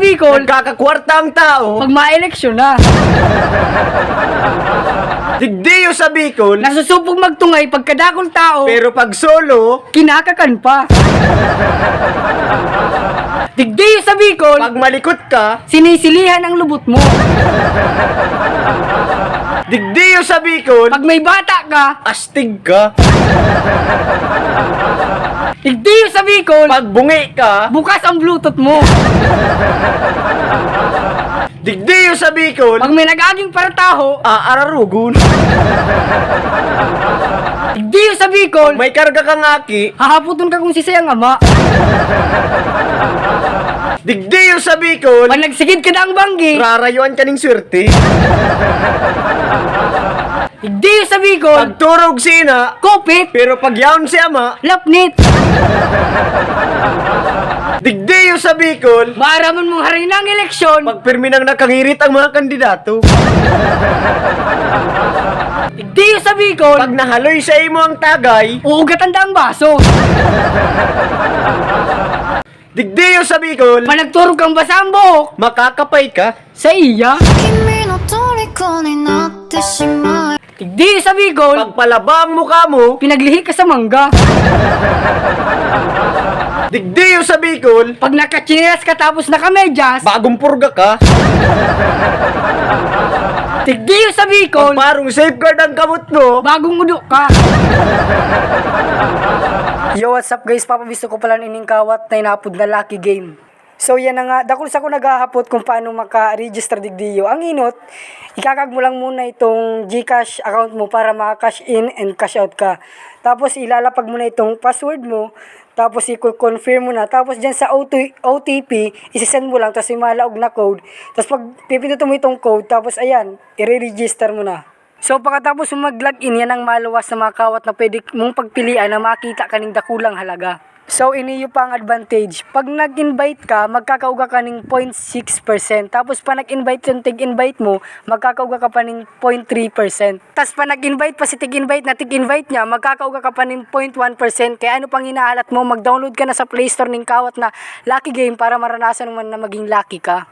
Bicol, Nagkakakwarta ang tao. pag ma-eleksyon na. Digdiyo sa Bicol. Nasusupog magtungay pagkadakong tao, Pero pag solo, kinakakan pa. Digdiyo sa Bicol, pag malikot ka, sinisilihan ang lubot mo. digdiyo sa Bicol, Pag may bata ka, astig ka. digdiyo sa Bicol, Pag bungi ka, bukas ang bluetooth mo. digdiyo sa Bicol, Pag may nag-aging parataho, aararugon. digdiyo sa Bicol, May karga kang aki, hahaputon ka kung sisayang ama. digdiyo sa Bicol, Pag nagsigid ka na ang banggi, rarayuan ka ng swerte. digdiyo sa Bicol, Pag turog sina, kopit, pero pag yaon si ama, lapnit. digdiyo sa Bicol, Maaraman mong harin ng eleksyon, pag pirmi nang nakangirit ang mga kandidato. digdiyo sa Bicol, Pag nahaloy sa imo ang tagay, uugatan daang baso. digdiyo sa Bicol, Pag nagturog kang basa ang buhok, makakapay ka. sa iya. 君の虜になってしまう digdiyo sa Bicol, Pag palaba ang mukha mo, pinaglihi ka sa mangga. digdiyo sa Bicol, Pag nakachinelas ka tapos nakamedyas, bagong purga ka. digdiyo sa Pag Bicol, parang safeguard ang kamot mo, bagong udok ka. Yo, what's up guys? Papabisto ko pala ining kawat na inapod na lucky game. So yan na nga, dakul sa ko naghahapot kung paano maka-register digdiyo. Ang inot, ikakag mo lang muna itong GCash account mo para maka-cash in and cash out ka. Tapos ilalapag mo na itong password mo, tapos i-confirm mo na. Tapos dyan sa OTP, isisend mo lang, tapos may malaog na code. Tapos pag pipindutin mo itong code, tapos ayan, i-register mo na. So pagkatapos mo mag-login, yan ang maluwas na mga kawat na pwede mong pagpilian na makita kaning dakulang halaga. So iniyo pa ang advantage. Pag nag-invite ka, magkakauga ka ng 0.6%. Tapos pa nag-invite yung tig-invite mo, magkakauga ka pa ng 0.3%. Tapos pa nag-invite pa si tig-invite na tig-invite niya, magkakauga ka pa ng 0.1%. Kaya ano pang hinahalat mo, mag-download ka na sa Play Store ng kawat na Lucky Game para maranasan naman na maging lucky ka.